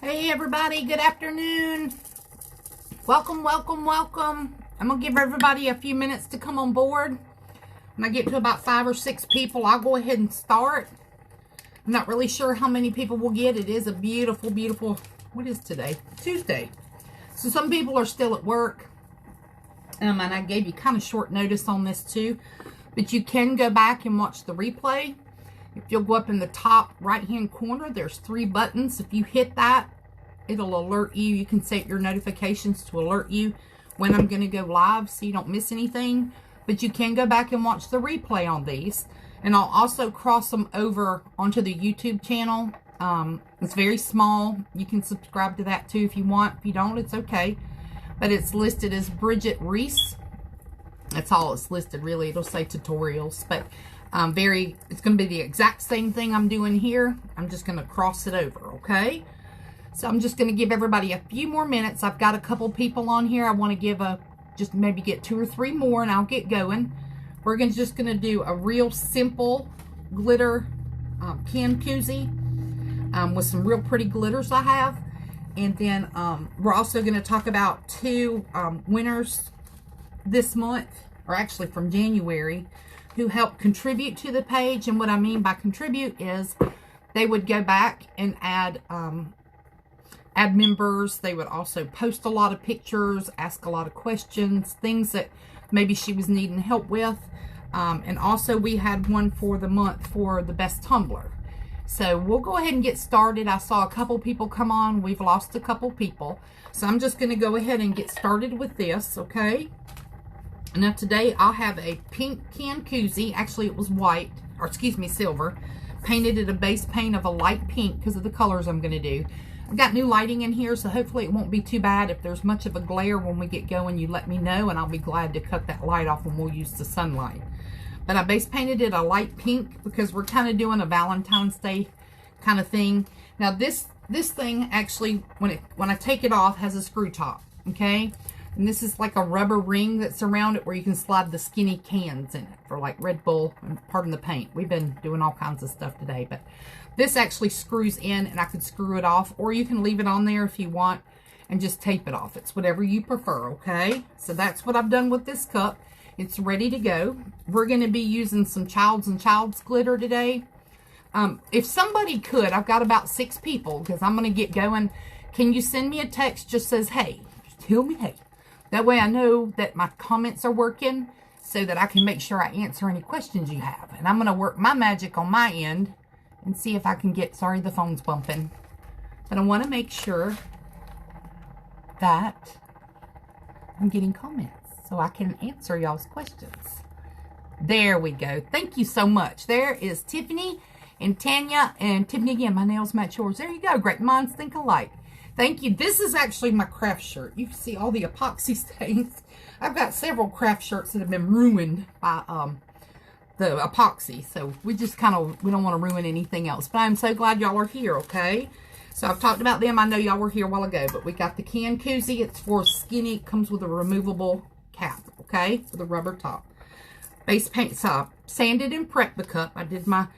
Hey everybody, good afternoon. Welcome, welcome, welcome. I'm going to give everybody a few minutes to come on board. When I get to about 5 or 6 people, I'll go ahead and start. I'm not really sure how many people we'll get. It is a beautiful, beautiful, what is today? Tuesday. So some people are still at work. And I gave you kind of short notice on this too. But you can go back and watch the replay. If you'll go up in the top right-hand corner, there's 3 buttons. If you hit that, it'll alert you. You can set your notifications to alert you when I'm going to go live so you don't miss anything. But you can go back and watch the replay on these. And I'll also cross them over onto the YouTube channel. It's very small. You can subscribe to that too if you want. If you don't, it's okay. But it's listed as Bridget Reese. That's all it's listed, really. It'll say tutorials. But it's going to be the exact same thing I'm doing here. I'm just going to cross it over, okay? So I'm just going to give everybody a few more minutes. I've got a couple people on here. I want to give just maybe get 2 or 3 more and I'll get going. We're just going to do a real simple glitter can koozie with some real pretty glitters I have. And then we're also going to talk about 2 winners this month, or actually from January, who helped contribute to the page. And what I mean by contribute is they would go back and add members. They would also post a lot of pictures, ask a lot of questions, things that maybe she was needing help with. And also we had one for the month for the best tumbler. So we'll go ahead and get started. I saw a couple people come on. We've lost a couple people. So I'm just going to go ahead and get started with this, okay? Now today I'll have a pink can koozie. Actually it was white, or excuse me, silver. Painted it a base paint of a light pink because of the colors I'm going to do. I've got new lighting in here, so hopefully it won't be too bad. If there's much of a glare when we get going, you let me know and I'll be glad to cut that light off and we'll use the sunlight. But I base painted it a light pink because we're kind of doing a Valentine's Day kind of thing. Now this thing actually, when I take it off, has a screw top, okay? And this is like a rubber ring that's around it where you can slide the skinny cans in it for like Red Bull, and pardon the paint. We've been doing all kinds of stuff today, but this actually screws in and I could screw it off, or you can leave it on there if you want and just tape it off. It's whatever you prefer, okay? So that's what I've done with this cup. It's ready to go. We're going to be using some Childs & Childs glitter today. If somebody could, I've got about 6 people because I'm going to get going. Can you send me a text just says, hey, just tell me hey. That way I know that my comments are working so that I can make sure I answer any questions you have. And I'm going to work my magic on my end and see if I can get, sorry the phone's bumping, but I want to make sure that I'm getting comments so I can answer y'all's questions. There we go. Thank you so much. There is Tiffany and Tanya. And Tiffany, again, my nails match yours. There you go. Great minds think alike. Thank you. This is actually my craft shirt. You can see all the epoxy stains. I've got several craft shirts that have been ruined by the epoxy. So we just we don't want to ruin anything else. But I'm so glad y'all are here, okay? So I've talked about them. I know y'all were here a while ago. But we got the can koozie. It's for skinny. It comes with a removable cap, okay? With a rubber top. Base paint, so sanded and prepped the cup. I did my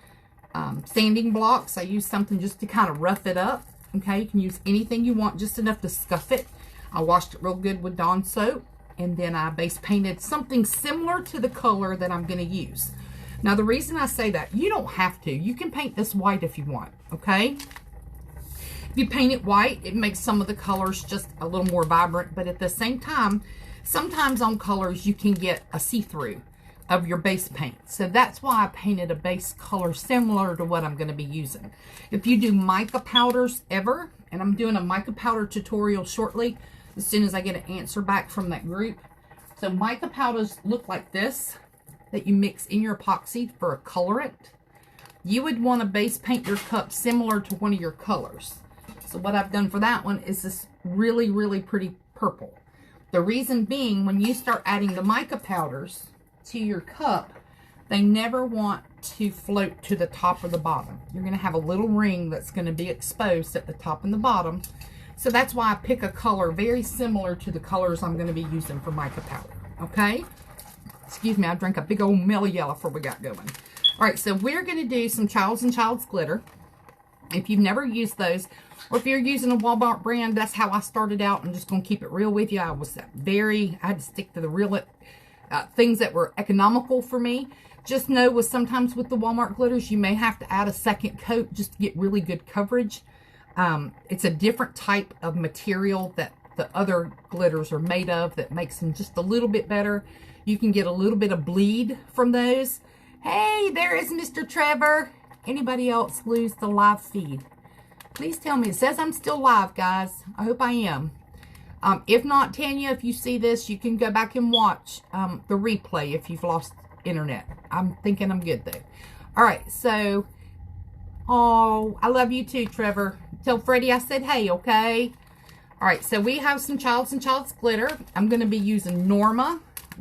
sanding blocks. I used something just to kind of rough it up. Okay, you can use anything you want, just enough to scuff it. I washed it real good with Dawn soap, and then I base painted something similar to the color that I'm going to use. Now, the reason I say that, you don't have to. You can paint this white if you want, okay? If you paint it white, it makes some of the colors just a little more vibrant, but at the same time, sometimes on colors, you can get a see-through of your base paint. So that's why I painted a base color similar to what I'm going to be using. If you do mica powders ever, and I'm doing a mica powder tutorial shortly, as soon as I get an answer back from that group. So mica powders look like this, that you mix in your epoxy for a colorant. You would want to base paint your cup similar to one of your colors. So what I've done for that one is this really, really pretty purple. The reason being, when you start adding the mica powders to your cup, they never want to float to the top or the bottom. You're going to have a little ring that's going to be exposed at the top and the bottom. So that's why I pick a color very similar to the colors I'm going to be using for mica powder. Okay? Excuse me, I drank a big old mellow yellow before we got going. All right, so we're going to do some Childs & Childs glitter. If you've never used those, or if you're using a Walmart brand, that's how I started out. I'm just going to keep it real with you. I had to stick to the real things that were economical for me. Just know sometimes with the Walmart glitters, you may have to add a second coat just to get really good coverage. It's a different type of material that the other glitters are made of that makes them just a little bit better. You can get a little bit of bleed from those. Hey, there is Mr. Trevor. Anybody else lose the live feed? Please tell me. It says I'm still live, guys. I hope I am. If not, Tanya, if you see this, you can go back and watch the replay if you've lost internet. I'm thinking I'm good, though. All right, so, oh, I love you too, Trevor. Tell Freddie I said hey, okay? All right, so we have some Childs & Childs glitter. I'm going to be using Norma,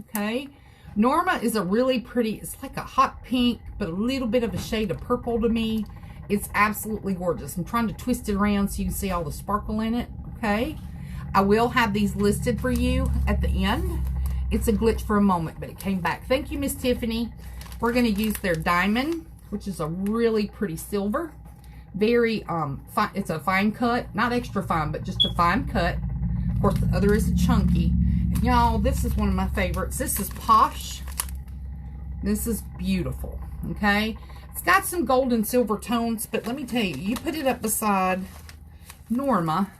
okay? Norma is a really pretty, it's like a hot pink, but a little bit of a shade of purple to me. It's absolutely gorgeous. I'm trying to twist it around so you can see all the sparkle in it, okay? I will have these listed for you at the end. It's a glitch for a moment, but it came back. Thank you, Miss Tiffany. We're going to use their diamond, which is a really pretty silver. Very, fine, it's a fine cut. Not extra fine, but just a fine cut. Of course, the other is a chunky. Y'all, this is one of my favorites. This is Posh. This is beautiful, okay? It's got some gold and silver tones, but let me tell you, you put it up beside Norma,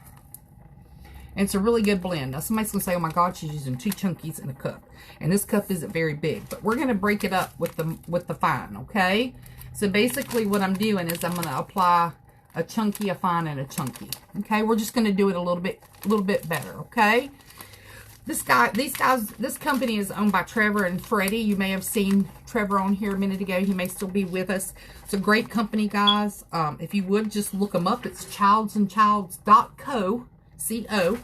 and it's a really good blend. Now, somebody's going to say, oh my God, she's using 2 chunkies in a cup. And this cup isn't very big, but we're going to break it up with the fine, okay? So basically what I'm doing is I'm going to apply a chunky, a fine, and a chunky, okay? We're just going to do it a little bit better, okay? This company is owned by Trevor and Freddie. You may have seen Trevor on here a minute ago. He may still be with us. It's a great company, guys. If you would, just look them up. It's childsandchilds.co. C-O.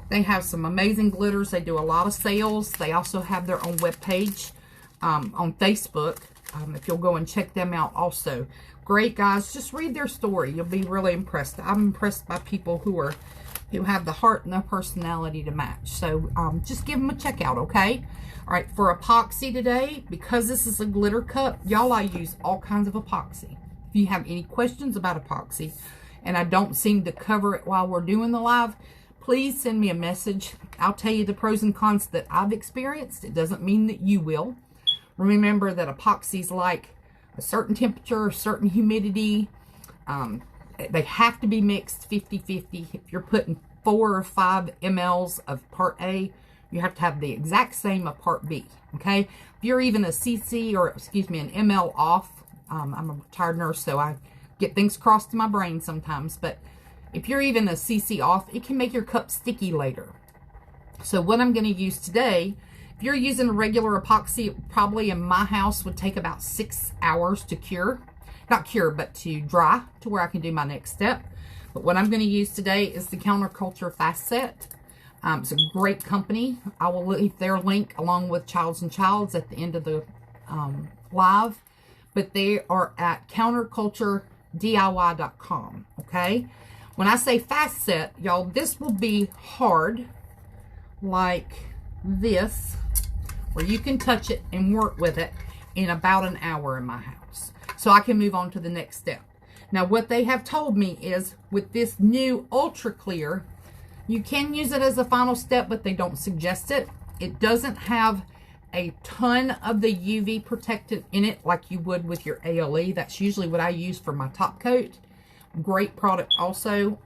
They have some amazing glitters. They do a lot of sales. They also have their own webpage on Facebook. If you'll go and check them out also. Great, guys. Just read their story. You'll be really impressed. I'm impressed by people who have the heart and the personality to match. So just give them a check out, okay? All right, for epoxy today, because this is a glitter cup, y'all, I use all kinds of epoxy. If you have any questions about epoxy and I don't seem to cover it while we're doing the live, please send me a message. I'll tell you the pros and cons that I've experienced. It doesn't mean that you will. Remember that epoxies like a certain temperature, a certain humidity. They have to be mixed 50-50. If you're putting 4 or 5 mLs of part A, you have to have the exact same of part B, okay? If you're even a cc, or excuse me, an ml off, I'm a retired nurse, so I get things crossed in my brain sometimes, but if you're even a cc off, it can make your cup sticky later. So what I'm going to use today, if you're using a regular epoxy, probably in my house would take about 6 hours to cure. Not cure, but to dry to where I can do my next step. But what I'm going to use today is the Counterculture Fast Set. It's a great company. I will leave their link along with Childs & Childs at the end of the live. But they are at counterculturediy.com, okay? When I say fast set, y'all, this will be hard like this, where you can touch it and work with it in about an hour in my house. So I can move on to the next step. Now, what they have told me is with this new Ultra Clear, you can use it as a final step, but they don't suggest it. It doesn't have a ton of the UV protectant in it like you would with your ALE. That's usually what I use for my top coat. Great product also.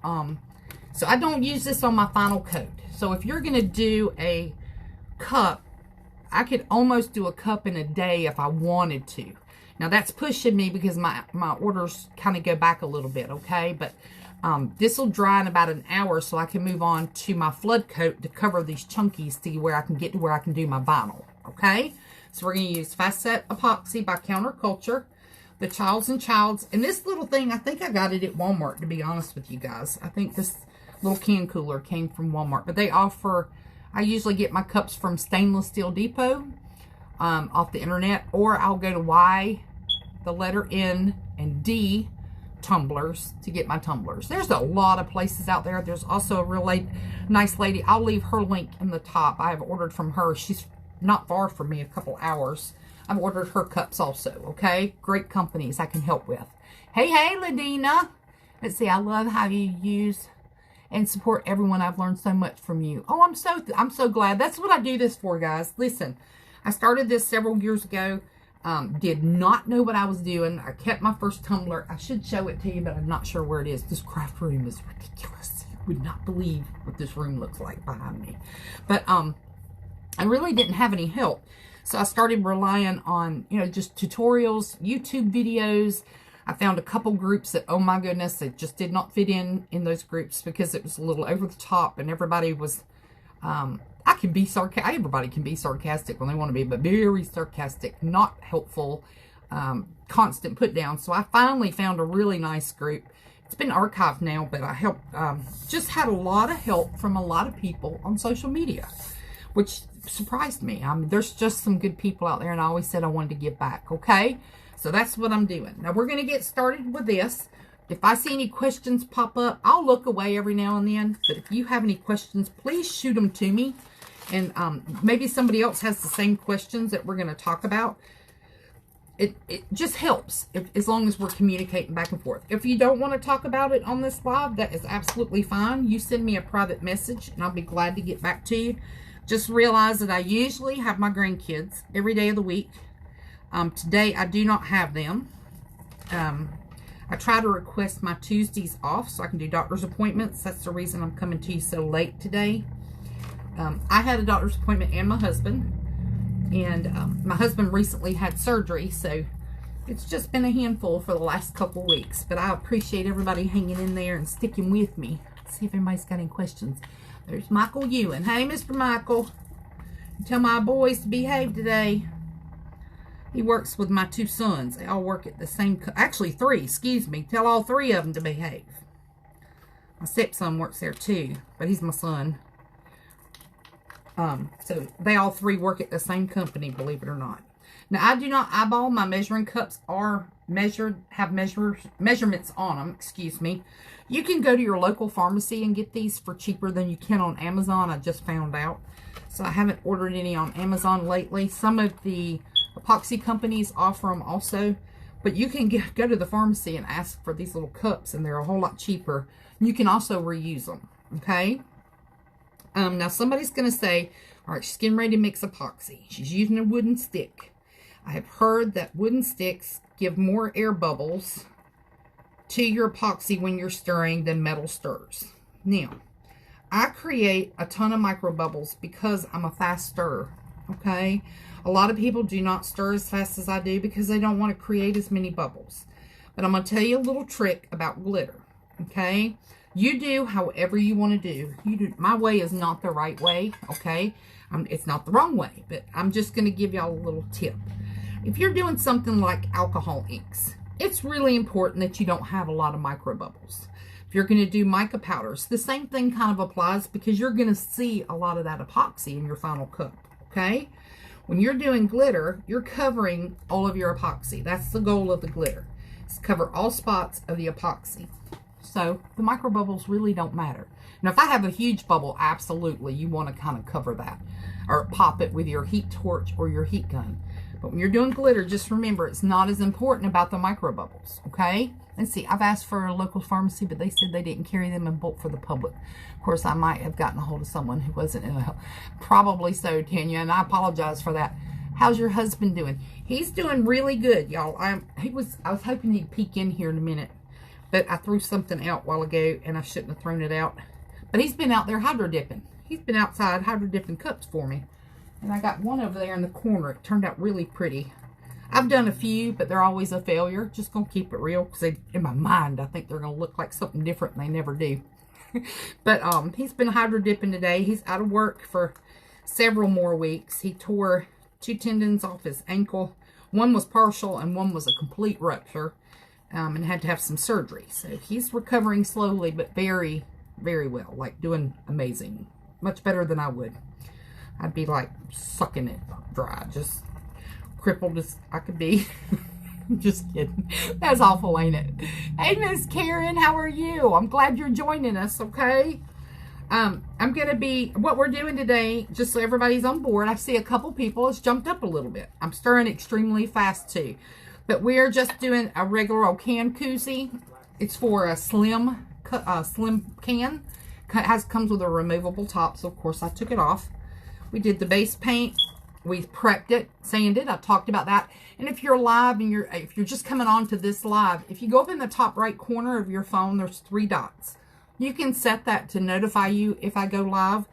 So I don't use this on my final coat. So if you're going to do a cup, I could almost do a cup in a day if I wanted to. Now that's pushing me because my orders kind of go back a little bit, okay? But this will dry in about an hour so I can move on to my flood coat to cover these chunkies to where I can get to where I can do my vinyl, okay? So we're going to use Fast Set Epoxy by Counterculture, the Childs & Childs. And this little thing, I think I got it at Walmart, to be honest with you guys. I think this little can cooler came from Walmart. But they offer, I usually get my cups from Stainless Steel Depot off the internet. Or I'll go to Y, the letter N, and D tumblers to get my tumblers. There's a lot of places out there. There's also a really nice lady. I'll leave her link in the top. I have ordered from her. She's not far from me, a couple hours. I've ordered her cups also, okay? Great companies I can help with. Hey, Ladina. Let's see, I love how you use and support everyone. I've learned so much from you. Oh, I'm so glad. That's what I do this for, guys. Listen, I started this several years ago. Did not know what I was doing. I kept my first tumbler. I should show it to you, but I'm not sure where it is. This craft room is ridiculous. You would not believe what this room looks like behind me. But I really didn't have any help. So I started relying on, you know, just tutorials, YouTube videos. I found a couple groups that, oh my goodness, it just did not fit in those groups because it was a little over the top and everybody was, I can be sarcastic. Everybody can be sarcastic when they want to be, but very sarcastic, not helpful, constant put down. So I finally found a really nice group. It's been archived now, but I helped, just had a lot of help from a lot of people on social media, which surprised me. I mean, there's just some good people out there, and I always said I wanted to give back, okay? So that's what I'm doing. Now, we're going to get started with this. If I see any questions pop up, I'll look away every now and then. But if you have any questions, please shoot them to me. And maybe somebody else has the same questions that we're going to talk about. It just helps as long as we're communicating back and forth. If you don't want to talk about it on this live, that is absolutely fine. You send me a private message, and I'll be glad to get back to you. Just realize that I usually have my grandkids every day of the week. Today, I do not have them. I try to request my Tuesdays off so I can do doctor's appointments. That's the reason I'm coming to you so late today. I had a doctor's appointment and my husband. And my husband recently had surgery, so it's just been a handful for the last couple weeks. But I appreciate everybody hanging in there and sticking with me. Let's see if anybody's got any questions. There's Michael Ewan. Hey, Mr. Michael. Tell my boys to behave today. He works with my two sons. They all work at the same... Actually, 3. Excuse me. Tell all 3 of them to behave. My stepson works there too, but he's my son. So they all 3 work at the same company, believe it or not. Now, I do not eyeball. My measuring cups are measured, have measurements on them, excuse me. You can go to your local pharmacy and get these for cheaper than you can on Amazon. I just found out. So I haven't ordered any on Amazon lately. Some of the epoxy companies offer them also. But you can go to the pharmacy and ask for these little cups, and they're a whole lot cheaper. You can also reuse them, okay? Now, somebody's going to say, all right, she's getting ready to mix epoxy. She's using a wooden stick. I have heard that wooden sticks give more air bubbles to your epoxy when you're stirring than metal stirs. Now, I create a ton of micro bubbles because I'm a fast stirrer, okay? A lot of people do not stir as fast as I do because they don't want to create as many bubbles. But I'm going to tell you a little trick about glitter, okay? You do however you want to do. You do. My way is not the right way, okay? It's not the wrong way, but I'm just going to give y'all a little tip. If you're doing something like alcohol inks, it's really important that you don't have a lot of micro bubbles. If you're going to do mica powders, the same thing kind of applies because you're going to see a lot of that epoxy in your final cup, okay? When you're doing glitter, you're covering all of your epoxy. That's the goal of the glitter. It's cover all spots of the epoxy. So the micro bubbles really don't matter. Now, if I have a huge bubble, absolutely, you want to kind of cover that or pop it with your heat torch or your heat gun. But when you're doing glitter, just remember it's not as important about the micro bubbles, okay? Let's see, I've asked for a local pharmacy, but they said they didn't carry them in bulk for the public. Of course, I might have gotten a hold of someone who wasn't, probably so, Tanya, and I apologize for that. How's your husband doing? He's doing really good, y'all. I was hoping he'd peek in here in a minute, but I threw something out a while ago, and I shouldn't have thrown it out. But he's been out there hydro dipping. He's been outside hydro dipping cups for me. And I got one over there in the corner. It turned out really pretty. I've done a few, but they're always a failure. Just going to keep it real because in my mind, I think they're going to look like something different, and they never do. But he's been hydro dipping today. He's out of work for several more weeks. He tore 2 tendons off his ankle. One was partial and one was a complete rupture, and had to have some surgery. So he's recovering slowly, but very, very well. Like doing amazing. Much better than I would. I'd be like sucking it dry, just crippled as I could be. Just kidding. That's awful, ain't it? Hey, Miss Karen, how are you? I'm glad you're joining us, okay? I'm going to be, what we're doing today, just so everybody's on board, I see a couple people, it's jumped up a little bit. I'm stirring extremely fast, too. But we're just doing a regular old can koozie. It's for a slim can. Comes with a removable top, so of course I took it off. We did the base paint. We prepped it, sanded. I talked about that. And if you're live and if you're just coming on to this live, if you go up in the top right corner of your phone, there's 3 dots. You can set that to notify you if I go live,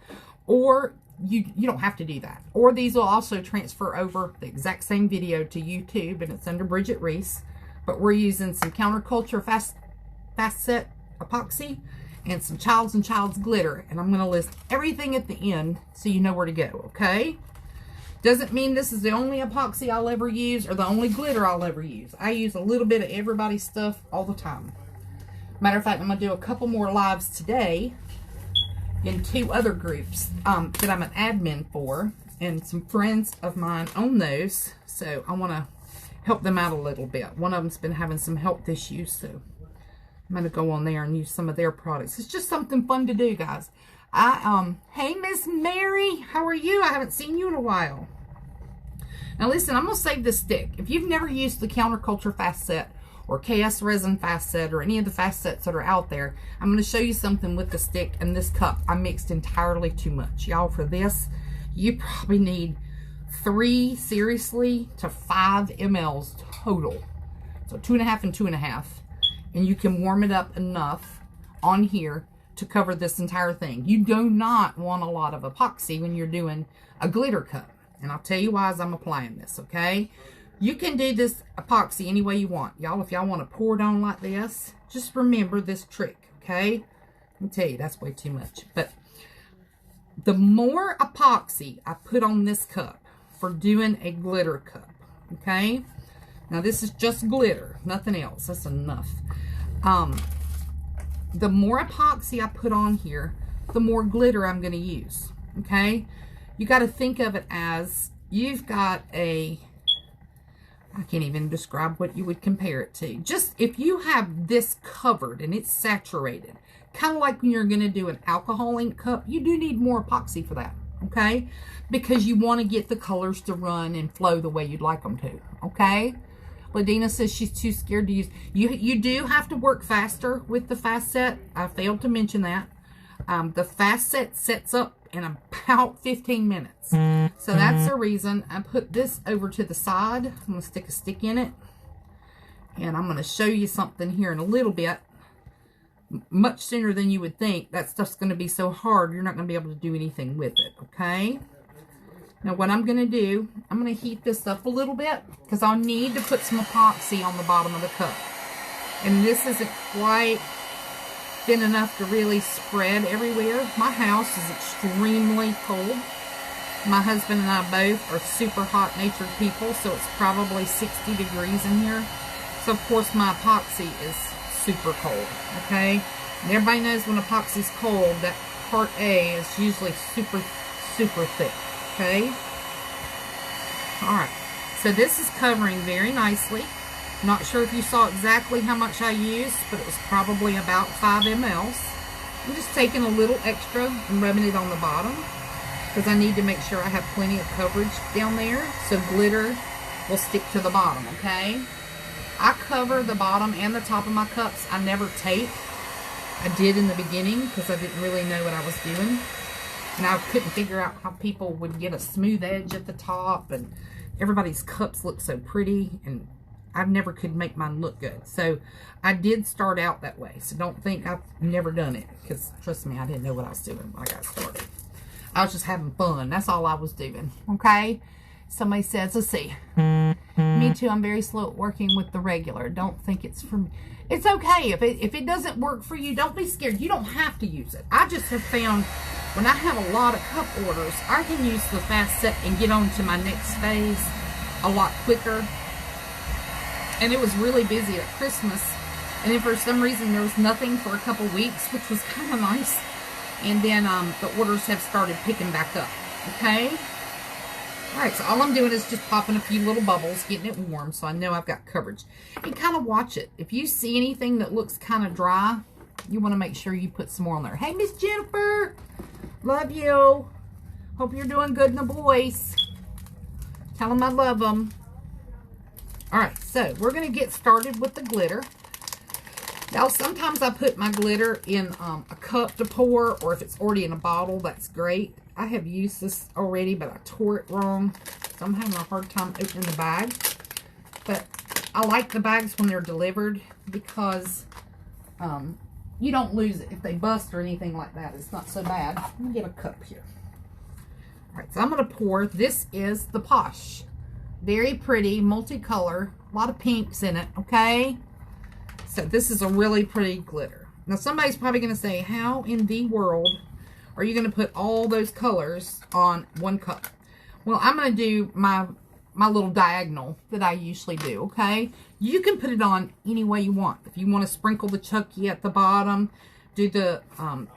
or you don't have to do that. Or these will also transfer over the exact same video to YouTube, and it's under Bridget Reese. But we're using some Counterculture fast set epoxy and some Childs & Childs glitter. And I'm going to list everything at the end so you know where to go, okay? Doesn't mean this is the only epoxy I'll ever use or the only glitter I'll ever use. I use a little bit of everybody's stuff all the time. Matter of fact, I'm going to do a couple more lives today in 2 other groups that I'm an admin for. And some friends of mine own those. So I want to help them out a little bit. One of them's been having some health issues. So I'm going to go on there and use some of their products. It's just something fun to do, guys. Hey, Miss Mary, how are you? I haven't seen you in a while. Now listen, I'm going to save this stick. If you've never used the Counterculture Fast Set or KS Resin Fast Set or any of the fast sets that are out there, I'm going to show you something with the stick and this cup. I mixed entirely too much. Y'all, for this, you probably need 3, seriously, to 5 mLs total. So 2.5 and 2.5. And you can warm it up enough on here to cover this entire thing. You do not want a lot of epoxy when you're doing a glitter cup. And I'll tell you why as I'm applying this, okay? You can do this epoxy any way you want. Y'all, if y'all want to pour it on like this, just remember this trick, okay? I'll tell you, that's way too much. But the more epoxy I put on this cup for doing a glitter cup, okay? Now, this is just glitter, nothing else. That's enough. The more epoxy I put on here, the more glitter I'm going to use, okay? You got to think of it as you've got I can't even describe what you would compare it to. Just if you have this covered and it's saturated, kind of like when you're going to do an alcohol ink cup, you do need more epoxy for that, okay? Because you want to get the colors to run and flow the way you'd like them to, okay? Ladina says she's too scared to use. You do have to work faster with the fast set. I failed to mention that. The fast set sets up in about 15 minutes. So that's the reason I put this over to the side. I'm going to stick a stick in it. And I'm going to show you something here in a little bit. Much sooner than you would think. That stuff's going to be so hard, you're not going to be able to do anything with it, okay? Now what I'm going to do, I'm going to heat this up a little bit because I'll need to put some epoxy on the bottom of the cup. And this isn't quite thin enough to really spread everywhere. My house is extremely cold. My husband and I both are super hot-natured people, so it's probably 60 degrees in here. So of course my epoxy is super cold, okay? And everybody knows when epoxy's cold, that part A is usually super, super thick. Okay. Alright. So this is covering very nicely. Not sure if you saw exactly how much I used, but it was probably about 5 mLs. I'm just taking a little extra and rubbing it on the bottom because I need to make sure I have plenty of coverage down there so glitter will stick to the bottom, okay? I cover the bottom and the top of my cups. I never tape. I did in the beginning because I didn't really know what I was doing. And I couldn't figure out how people would get a smooth edge at the top. And everybody's cups look so pretty. And I never could make mine look good. So I did start out that way. So don't think I've never done it. Because trust me, I didn't know what I was doing when I got started. I was just having fun. That's all I was doing. Okay? Somebody says, let's see. Me too. I'm very slow at working with the regular. Don't think it's for me. It's okay. If it doesn't work for you, don't be scared. You don't have to use it. I just have found when I have a lot of cup orders, I can use the fast set and get on to my next phase a lot quicker. And it was really busy at Christmas. And then for some reason there was nothing for a couple weeks, which was kind of nice. And then the orders have started picking back up. Okay? Alright, so all I'm doing is just popping a few little bubbles, getting it warm so I know I've got coverage. And kind of watch it. If you see anything that looks kind of dry, you want to make sure you put some more on there. Hey, Miss Jennifer! Love you. Hope you're doing good in the boys. Tell them I love them. Alright, so we're going to get started with the glitter. Now, sometimes I put my glitter in a cup to pour, or if it's already in a bottle, that's great. I have used this already, but I tore it wrong, so I'm having a hard time opening the bag. But I like the bags when they're delivered because you don't lose it. If they bust or anything like that, it's not so bad. Let me get a cup here. All right, so I'm going to pour. This is the Posh. Very pretty, multicolor, a lot of pinks in it, okay? So this is a really pretty glitter. Now somebody's probably going to say, how in the world are you going to put all those colors on one cup? Well, I'm going to do my little diagonal that I usually do, okay? You can put it on any way you want. If you want to sprinkle the chunky at the bottom, do the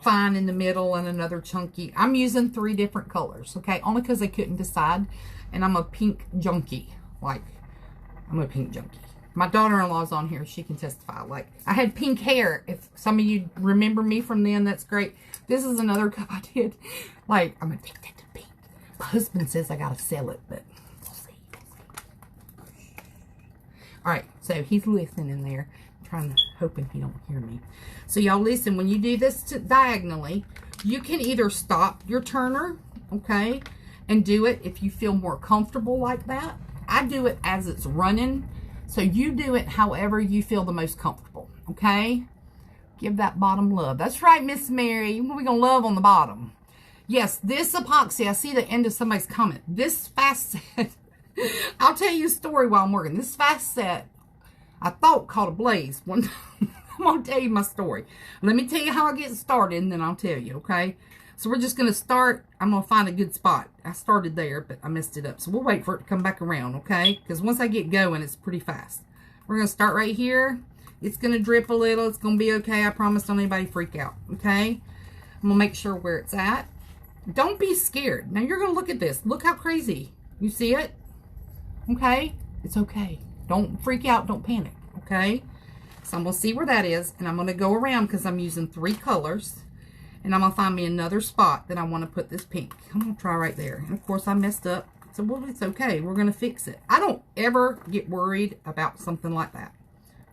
fine in the middle and another chunky. I'm using 3 different colors, okay? Only because I couldn't decide. And I'm a pink junkie. Like, I'm a pink junkie. My daughter-in-law's on here. She can testify. Like, I had pink hair. If some of you remember me from then, that's great. This is another cup I did. Like, I'm going to take that to pink. My husband says I got to sell it, but we'll see. All right, so he's listening there. Hoping he don't hear me. So y'all listen, when you do this diagonally, you can either stop your turner, okay, and do it if you feel more comfortable like that. I do it as it's running, so you do it however you feel the most comfortable, okay? Give that bottom love. That's right, Miss Mary. We're gonna love on the bottom. Yes, this epoxy, I see the end of somebody's comment. This fast set, I'll tell you a story while I'm working. This fast set, I thought caught a blaze one time. I'm going to tell you my story. Let me tell you how I get started, and then I'll tell you, okay? So we're just going to start. I'm going to find a good spot. I started there, but I messed it up. So we'll wait for it to come back around, okay? Because once I get going, it's pretty fast. We're going to start right here. It's going to drip a little. It's going to be okay. I promise, don't anybody freak out, okay? I'm going to make sure where it's at. Don't be scared. Now, you're going to look at this. Look how crazy. You see it? Okay? It's okay. Don't freak out. Don't panic. Okay? So I'm going to see where that is. And I'm going to go around because I'm using 3 colors. And I'm going to find me another spot that I want to put this pink. I'm going to try right there. And of course I messed up. So well, it's okay. We're going to fix it. I don't ever get worried about something like that.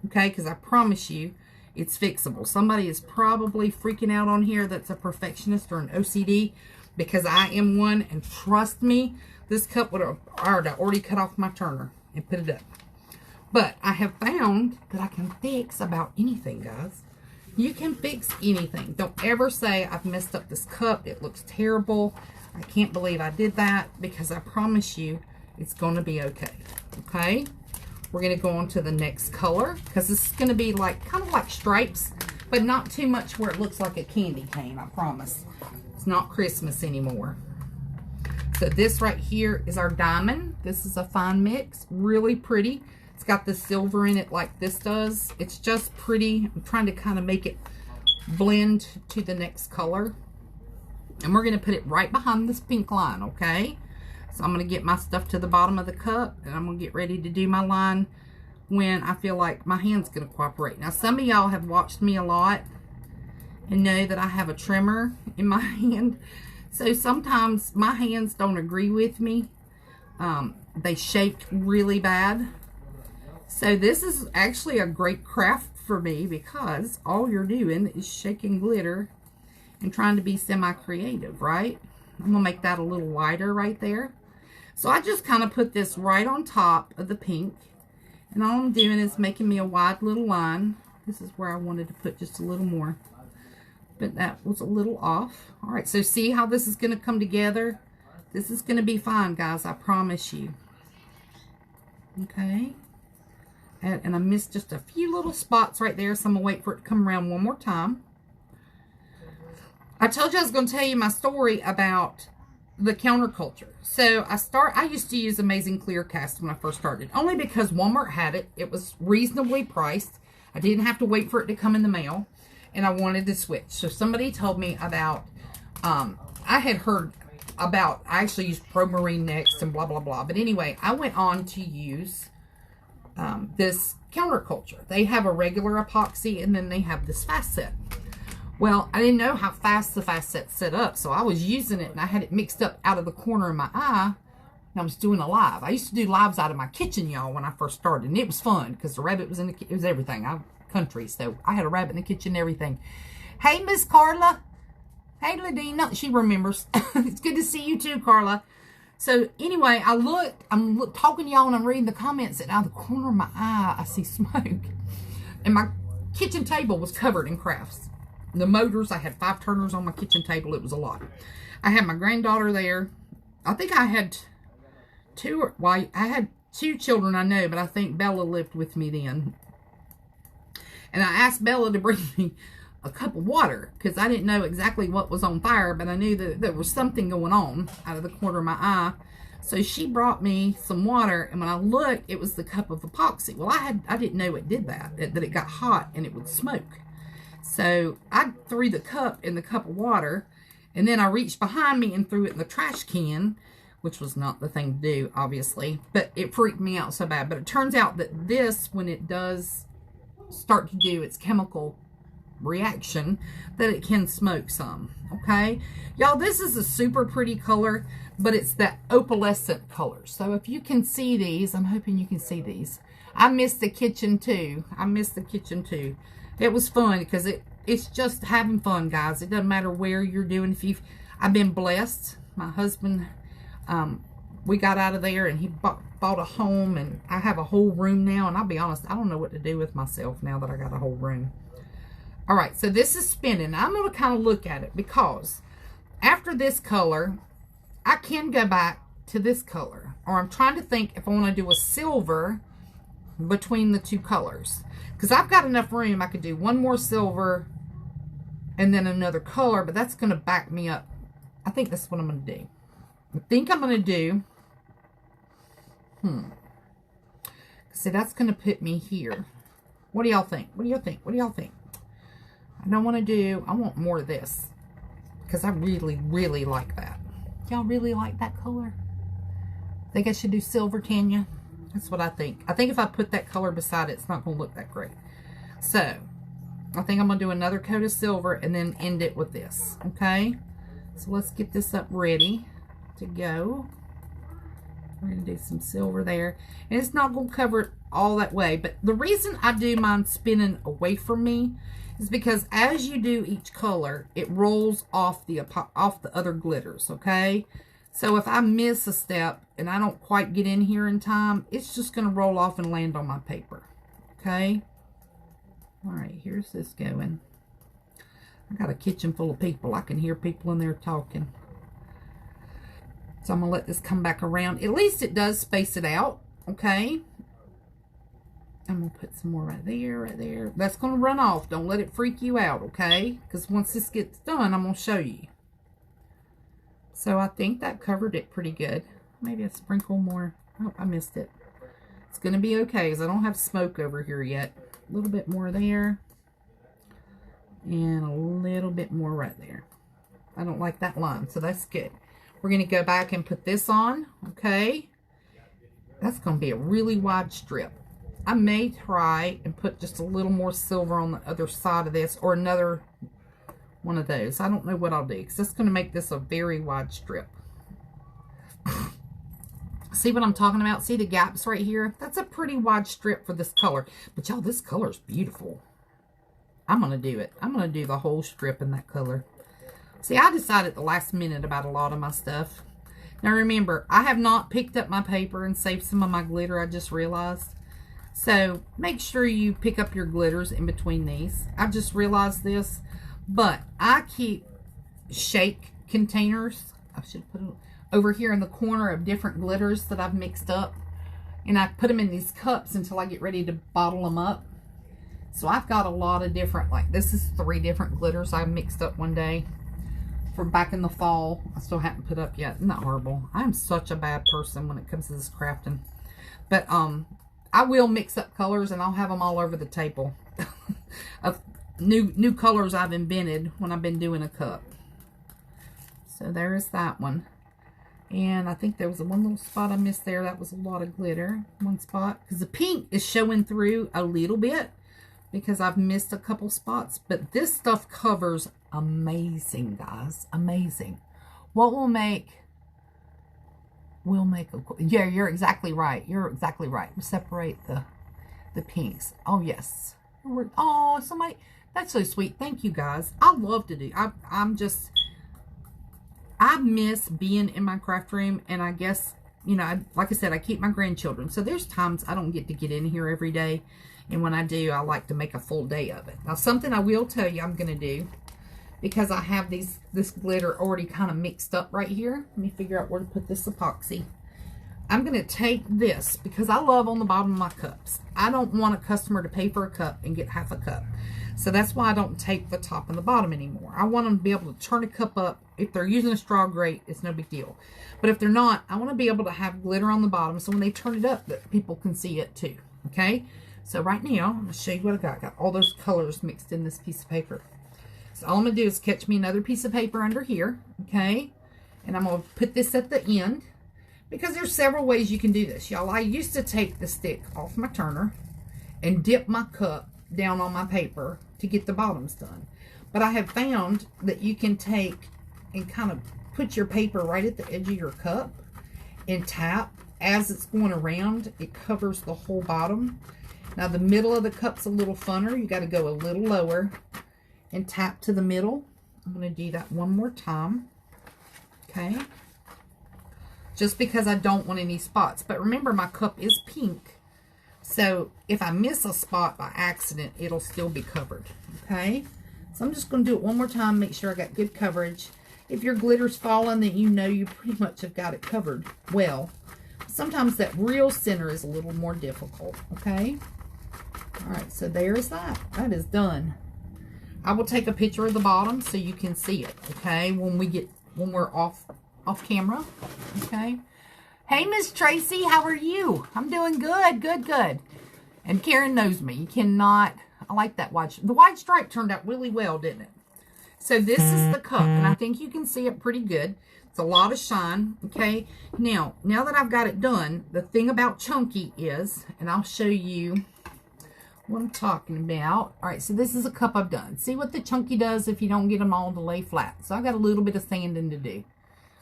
Okay? Because I promise you it's fixable. Somebody is probably freaking out on here that's a perfectionist or an OCD. Because I am one. And trust me, this cup would have already cut off my turner and put it up. But I have found that I can fix about anything, guys. You can fix anything. Don't ever say, I've messed up this cup. It looks terrible. I can't believe I did that. Because I promise you, it's going to be okay. Okay? We're going to go on to the next color. Because this is going to be like, kind of like stripes. But not too much where it looks like a candy cane, I promise. It's not Christmas anymore. So this right here is our diamond. This is a fine mix. Really pretty. It's got the silver in it like this does. It's just pretty. I'm trying to kind of make it blend to the next color. And we're going to put it right behind this pink line, okay? So I'm going to get my stuff to the bottom of the cup. And I'm going to get ready to do my line when I feel like my hand's going to cooperate. Now, some of y'all have watched me a lot and know that I have a tremor in my hand. So sometimes my hands don't agree with me. They shake really bad. So this is actually a great craft for me because all you're doing is shaking glitter and trying to be semi-creative, right? I'm going to make that a little wider right there. So I just kind of put this right on top of the pink. And all I'm doing is making me a wide little line. This is where I wanted to put just a little more. But that was a little off. All right, so see how this is going to come together? This is going to be fine, guys. I promise you. Okay. And I missed just a few little spots right there, so I'm going to wait for it to come around one more time. I told you I was going to tell you my story about the counterculture. So I used to use Amazing Clear Cast when I first started, only because Walmart had it. It was reasonably priced. I didn't have to wait for it to come in the mail, and I wanted to switch. So somebody told me about, I had heard about, I actually used Pro Marine Next and blah, blah, blah. But anyway, I went on to use this counterculture. They have a regular epoxy, and then they have this fast set. Well, I didn't know how fast the fast set's set up, so I was using it, and I had it mixed up out of the corner of my eye, and I was doing a live. I used to do lives out of my kitchen, y'all, when I first started, and it was fun, because the rabbit was in the kitchen. It was everything. I country. So I had a rabbit in the kitchen and everything. Hey, Miss Carla. Hey, Ladina. She remembers. It's good to see you too, Carla. So anyway, I'm talking to y'all and I'm reading the comments, and out of the corner of my eye, I see smoke. And my kitchen table was covered in crafts. The motors, I had 5 turners on my kitchen table. It was a lot. I had my granddaughter there. I think I had I had 2 children, I know, but I think Bella lived with me then. And I asked Bella to bring me a cup of water because I didn't know exactly what was on fire, but I knew that there was something going on out of the corner of my eye. So she brought me some water, and when I looked, it was the cup of epoxy. Well, I didn't know it did that it got hot and it would smoke. So I threw the cup in the cup of water, and then I reached behind me and threw it in the trash can, which was not the thing to do, obviously, but it freaked me out so bad. But it turns out that this, when it does start to do its chemical reaction, that it can smoke some. Okay, y'all, this is a super pretty color, but it's that opalescent color. So if you can see these, I'm hoping you can see these. I missed the kitchen too. It was fun because it's just having fun, guys. It doesn't matter where you're doing. I've been blessed. My husband, we got out of there and he bought a home, and I have a whole room now. And I'll be honest, I don't know what to do with myself now that I got a whole room. All right, so this is spinning. I'm going to kind of look at it because after this color, I can go back to this color. Or I'm trying to think if I want to do a silver between the 2 colors. Because I've got enough room, I could do one more silver and then another color, but that's going to back me up. I think that's what I'm going to do. I think I'm going to do, see, that's going to put me here. What do y'all think? What do y'all think? What do y'all think? I want more of this because I really, really like that. Y'all really like that color? Think I should do silver, Tanya? That's what I think. I think if I put that color beside it, it's not going to look that great. So, I think I'm going to do another coat of silver and then end it with this. Okay? So, let's get this up ready to go. We're going to do some silver there. And it's not going to cover it all that way. But the reason I do mine spinning away from me is because as you do each color, it rolls off the other glitters, okay? So if I miss a step and I don't quite get in here in time, it's just going to roll off and land on my paper, okay? All right, here's this going. I got a kitchen full of people. I can hear people in there talking. So I'm going to let this come back around. At least it does space it out, okay? I'm going to put some more right there, right there. That's going to run off. Don't let it freak you out, okay? Because once this gets done, I'm going to show you. So I think that covered it pretty good. Maybe a sprinkle more. Oh, I missed it. It's going to be okay because I don't have smoke over here yet. A little bit more there. And a little bit more right there. I don't like that line, so that's good. We're going to go back and put this on, okay? That's going to be a really wide strip. I may try and put just a little more silver on the other side of this, or another one of those. I don't know what I'll do, because that's going to make this a very wide strip. See what I'm talking about? See the gaps right here? That's a pretty wide strip for this color. But y'all, this color is beautiful. I'm going to do it. I'm going to do the whole strip in that color. See, I decided at the last minute about a lot of my stuff. Now remember, I have not picked up my paper and saved some of my glitter, I just realized. So make sure you pick up your glitters in between these. I just realized this, but I keep shake containers. I should put it over here in the corner of different glitters that I've mixed up. And I put them in these cups until I get ready to bottle them up. So I've got a lot of different, like this is 3 different glitters I mixed up one day from back in the fall. I still haven't put up yet. Isn't that horrible? I'm such a bad person when it comes to this crafting. But I will mix up colors and I'll have them all over the table of new colors I've invented when I've been doing a cup. So there's that one. And I think there was one little spot I missed there. That was a lot of glitter. One spot. Because the pink is showing through a little bit because I've missed a couple spots. But this stuff covers amazing, guys. Amazing. What we'll make yeah, you're exactly right. You're exactly right. We'll separate the pinks. Oh, yes. Oh, somebody, that's so sweet. Thank you guys. I love to do. I miss being in my craft room, and I guess, you know, like I said, I keep my grandchildren. So there's times I don't get to get in here every day. And when I do, I like to make a full day of it. Now, something I will tell you I'm going to do, because I have this glitter already kind of mixed up right here. Let me figure out where to put this epoxy. I'm going to take this, because I love on the bottom of my cups. I don't want a customer to pay for a cup and get half a cup. So that's why I don't tape the top and the bottom anymore. I want them to be able to turn a cup up. If they're using a straw, great. It's no big deal. But if they're not, I want to be able to have glitter on the bottom, so when they turn it up, that people can see it too. Okay? So right now, I'm going to show you what I got. I got all those colors mixed in this piece of paper. So all I'm going to do is catch me another piece of paper under here. Okay? And I'm going to put this at the end, because there's several ways you can do this. Y'all, I used to take the stick off my turner and dip my cup down on my paper to get the bottoms done. But I have found that you can take and kind of put your paper right at the edge of your cup and tap as it's going around. It covers the whole bottom. Now the middle of the cup's a little funner. You got to go a little lower and tap to the middle. I'm going to do that one more time. Okay. Just because I don't want any spots. But remember, my cup is pink. So if I miss a spot by accident, it'll still be covered. Okay? So I'm just going to do it one more time, make sure I got good coverage. If your glitter's falling, then you know you pretty much have got it covered well. Sometimes that real center is a little more difficult. Okay? Alright, so there's that. That is done. I will take a picture of the bottom so you can see it. Okay? When we're off camera. Okay? Hey, Miss Tracy, how are you? I'm doing good, good. And Karen knows me. You cannot, I like that wide, the wide stripe turned out really well, didn't it? So this is the cup, and I think you can see it pretty good. It's a lot of shine, okay? Now that I've got it done, the thing about chunky is, and I'll show you what I'm talking about. All right, so this is a cup I've done. See what the chunky does if you don't get them all to lay flat. So I got a little bit of sanding to do.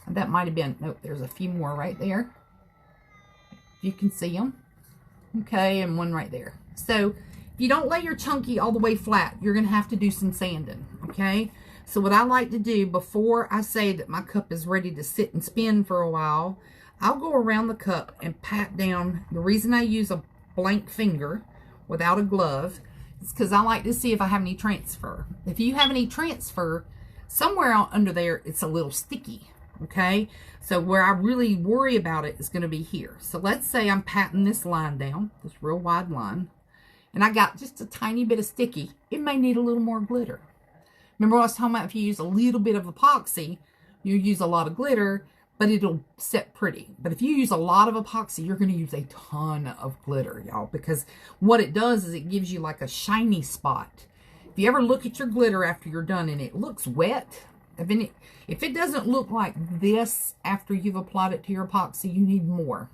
That might have been, nope, there's a few more right there. You can see them. Okay, and one right there. So if you don't lay your chunky all the way flat, you're going to have to do some sanding. Okay, so what I like to do before I say that my cup is ready to sit and spin for a while, I'll go around the cup and pat down. The reason I use a blank finger without a glove is because I like to see if I have any transfer. If you have any transfer, somewhere out under there, it's a little sticky. Okay, so where I really worry about it is going to be here. So let's say I'm patting this line down, this real wide line, and I got just a tiny bit of sticky. It may need a little more glitter. Remember what I was talking about? If you use a little bit of epoxy, you use a lot of glitter, but it'll set pretty. But if you use a lot of epoxy, you're going to use a ton of glitter, y'all, because what it does is it gives you like a shiny spot. If you ever look at your glitter after you're done and it looks wet, if it doesn't look like this after you've applied it to your epoxy, you need more.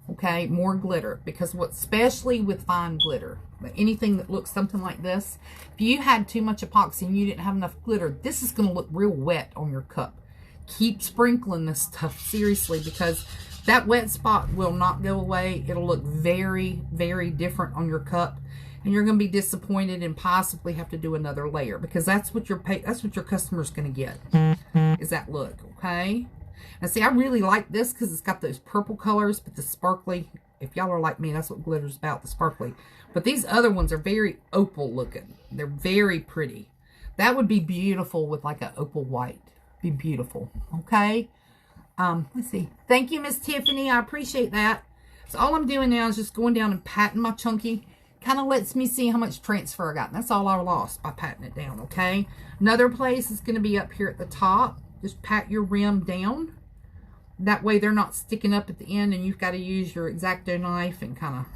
Okay, more glitter. Because especially with fine glitter, but anything that looks something like this, if you had too much epoxy and you didn't have enough glitter, this is going to look real wet on your cup. Keep sprinkling this stuff, seriously, because that wet spot will not go away. It'll look very, very different on your cup. And you're going to be disappointed and possibly have to do another layer, because that's what your customer's going to get, is that look. Okay. Now see, I really like this because it's got those purple colors, but the sparkly. If y'all are like me, that's what glitter's about, the sparkly. But these other ones are very opal looking. They're very pretty. That would be beautiful with like an opal white. Be beautiful. Okay. Let's see. Thank you, Miss Tiffany. I appreciate that. So all I'm doing now is just going down and patting my chunky. Kind of lets me see how much transfer I got. And that's all I lost by patting it down, okay? Another place is going to be up here at the top. Just pat your rim down. That way they're not sticking up at the end and you've got to use your X-Acto knife and kind of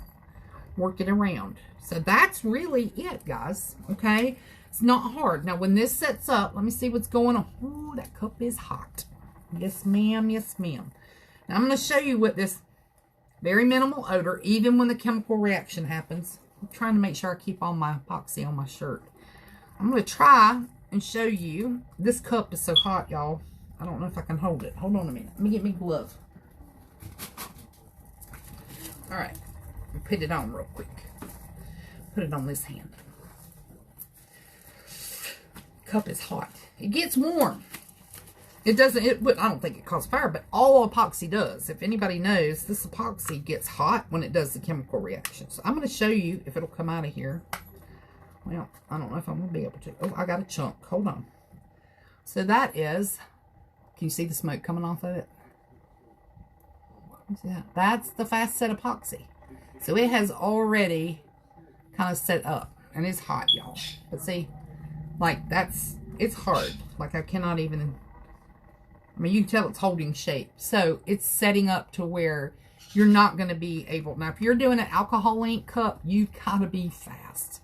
work it around. So that's really it, guys, okay? It's not hard. Now, when this sets up, let me see what's going on. Ooh, that cup is hot. Yes, ma'am. Yes, ma'am. Now, I'm going to show you what this very minimal odor, even when the chemical reaction happens. I'm trying to make sure I keep all my epoxy on my shirt. I'm going to try and show you. This cup is so hot, y'all. I don't know if I can hold it. Hold on a minute. Let me get me a glove. All right. Put it on real quick. Put it on this hand. cup is hot. It gets warm. It doesn't, I don't think it causes fire, but all epoxy does. If anybody knows, this epoxy gets hot when it does the chemical reaction. So I'm going to show you if it'll come out of here. Well, I don't know if I'm going to be able to. Oh, I got a chunk. Hold on. So that is, can you see the smoke coming off of it? See that? That's the fast set epoxy. So it has already kind of set up. And it's hot, y'all. But see, like it's hard. Like I cannot even, I mean, you can tell it's holding shape. So it's setting up to where you're not going to be able, now if you're doing an alcohol ink cup, you gotta be fast.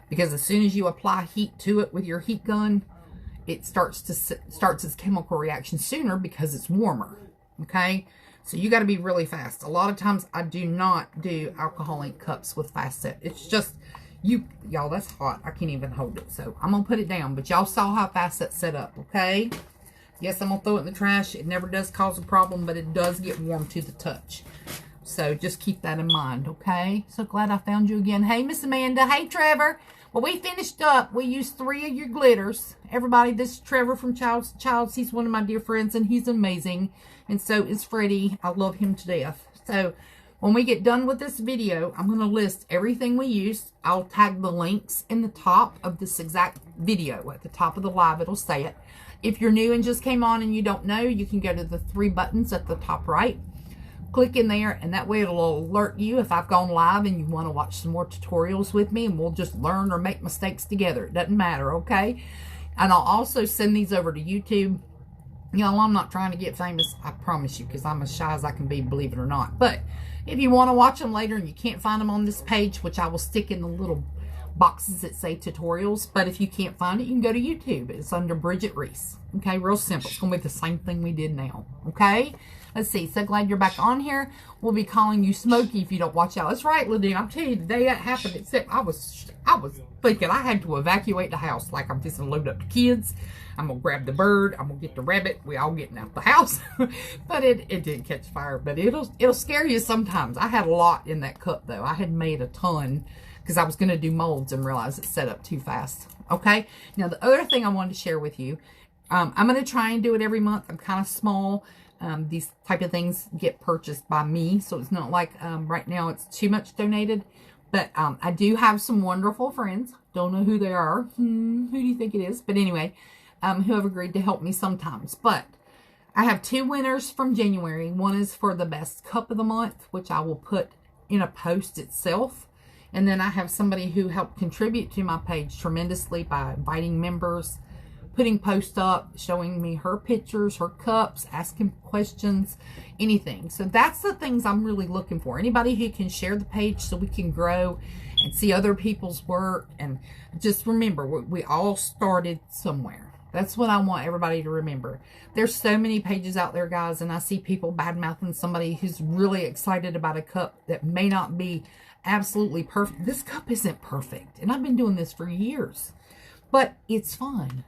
Because as soon as you apply heat to it with your heat gun, it starts its chemical reaction sooner because it's warmer. Okay? So you got to be really fast. A lot of times I do not do alcohol ink cups with fast set. It's just, y'all, that's hot. I can't even hold it. So I'm going to put it down. But y'all saw how fast that's set up. Okay? Yes, I'm going to throw it in the trash. It never does cause a problem, but it does get warm to the touch. So just keep that in mind. Okay? So glad I found you again. Hey, Miss Amanda. Hey, Trevor. Well, we finished up. We used 3 of your glitters. Everybody, this is Trevor from Childs. He's one of my dear friends, and he's amazing. And so is Freddie. I love him to death. So when we get done with this video, I'm going to list everything we used. I'll tag the links in the top of this exact video. At the top of the live, it'll say it. If you're new and just came on and you don't know, you can go to the 3 buttons at the top right. Click in there, and that way it'll alert you if I've gone live and you want to watch some more tutorials with me, and we'll just learn or make mistakes together. It doesn't matter, okay? And I'll also send these over to YouTube. You know, I'm not trying to get famous, I promise you, because I'm as shy as I can be, believe it or not. But if you want to watch them later and you can't find them on this page, which I will stick in the little boxes that say tutorials, but if you can't find it, you can go to YouTube. It's under Bridget Reese. Okay, real simple. It's going to be the same thing we did now. Okay? Let's see. So glad you're back on here. We'll be calling you Smokey if you don't watch out. That's right, Ladine. I'll tell you, the day that happened, except I was thinking I had to evacuate the house. Like I'm just going to load up the kids. I'm going to grab the bird. I'm going to get the rabbit. We all getting out the house. But it didn't catch fire. But it'll scare you sometimes. I had a lot in that cup, though. I had made a ton because I was going to do molds and realized it set up too fast. Okay? Now, the other thing I wanted to share with you, I'm going to try and do it every month. I'm kind of small. These type of things get purchased by me, so it's not like right now it's too much donated. But I do have some wonderful friends. Don't know who they are. Who do you think it is? But anyway, who have agreed to help me sometimes. But I have 2 winners from January. One is for the best cup of the month, which I will put in a post itself. And then I have somebody who helped contribute to my page tremendously by inviting members, putting posts up, showing me her pictures, her cups, asking questions, anything. So that's the things I'm really looking for. Anybody who can share the page so we can grow and see other people's work. And just remember, we all started somewhere. That's what I want everybody to remember. There's so many pages out there, guys, and I see people bad-mouthing somebody who's really excited about a cup that may not be absolutely perfect. This cup isn't perfect, and I've been doing this for years. But it's fun.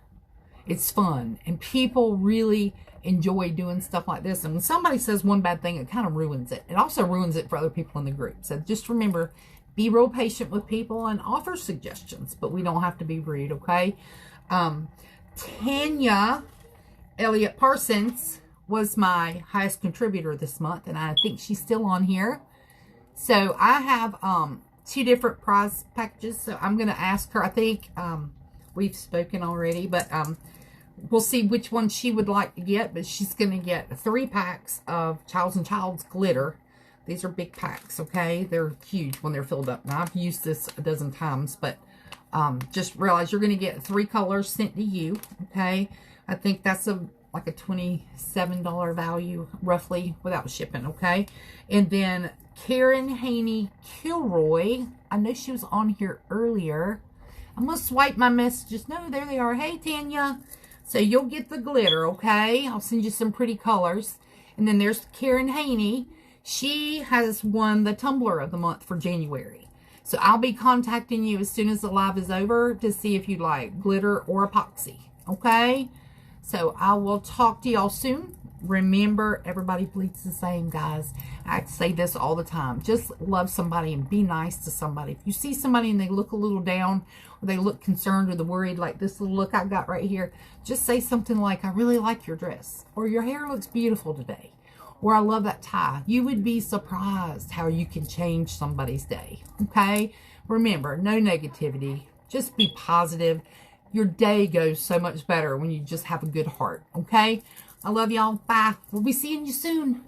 It's fun, and people really enjoy doing stuff like this. And when somebody says one bad thing, it kind of ruins it. It also ruins it for other people in the group. So just remember, be real patient with people and offer suggestions, but we don't have to be rude, okay? Tanya Elliott Parsons was my highest contributor this month, and I think she's still on here. So I have 2 different prize packages, so I'm going to ask her. I think we've spoken already, but we'll see which one she would like to get. But she's going to get 3 packs of Childs & Childs glitter. These are big packs, okay? They're huge when they're filled up. Now, I've used this a dozen times, but just realize you're going to get 3 colors sent to you, okay? I think that's like a $27 value, roughly, without shipping, okay? And then Karen Haney Kilroy, I know she was on here earlier. I'm going to swipe my messages. No, there they are. Hey, Tanya. So you'll get the glitter, okay? I'll send you some pretty colors. And then there's Karen Haney. She has won the Tumbler of the month for January. So I'll be contacting you as soon as the live is over to see if you like glitter or epoxy, okay? So I will talk to y'all soon. Remember, everybody bleeds the same, guys. I say this all the time. Just love somebody and be nice to somebody. If you see somebody and they look a little down, or they look concerned or worried, like this little look I got right here, just say something like, I really like your dress, or your hair looks beautiful today, or I love that tie. You would be surprised how you can change somebody's day, okay? Remember, no negativity. Just be positive. Your day goes so much better when you just have a good heart, okay? I love y'all. Bye. We'll be seeing you soon.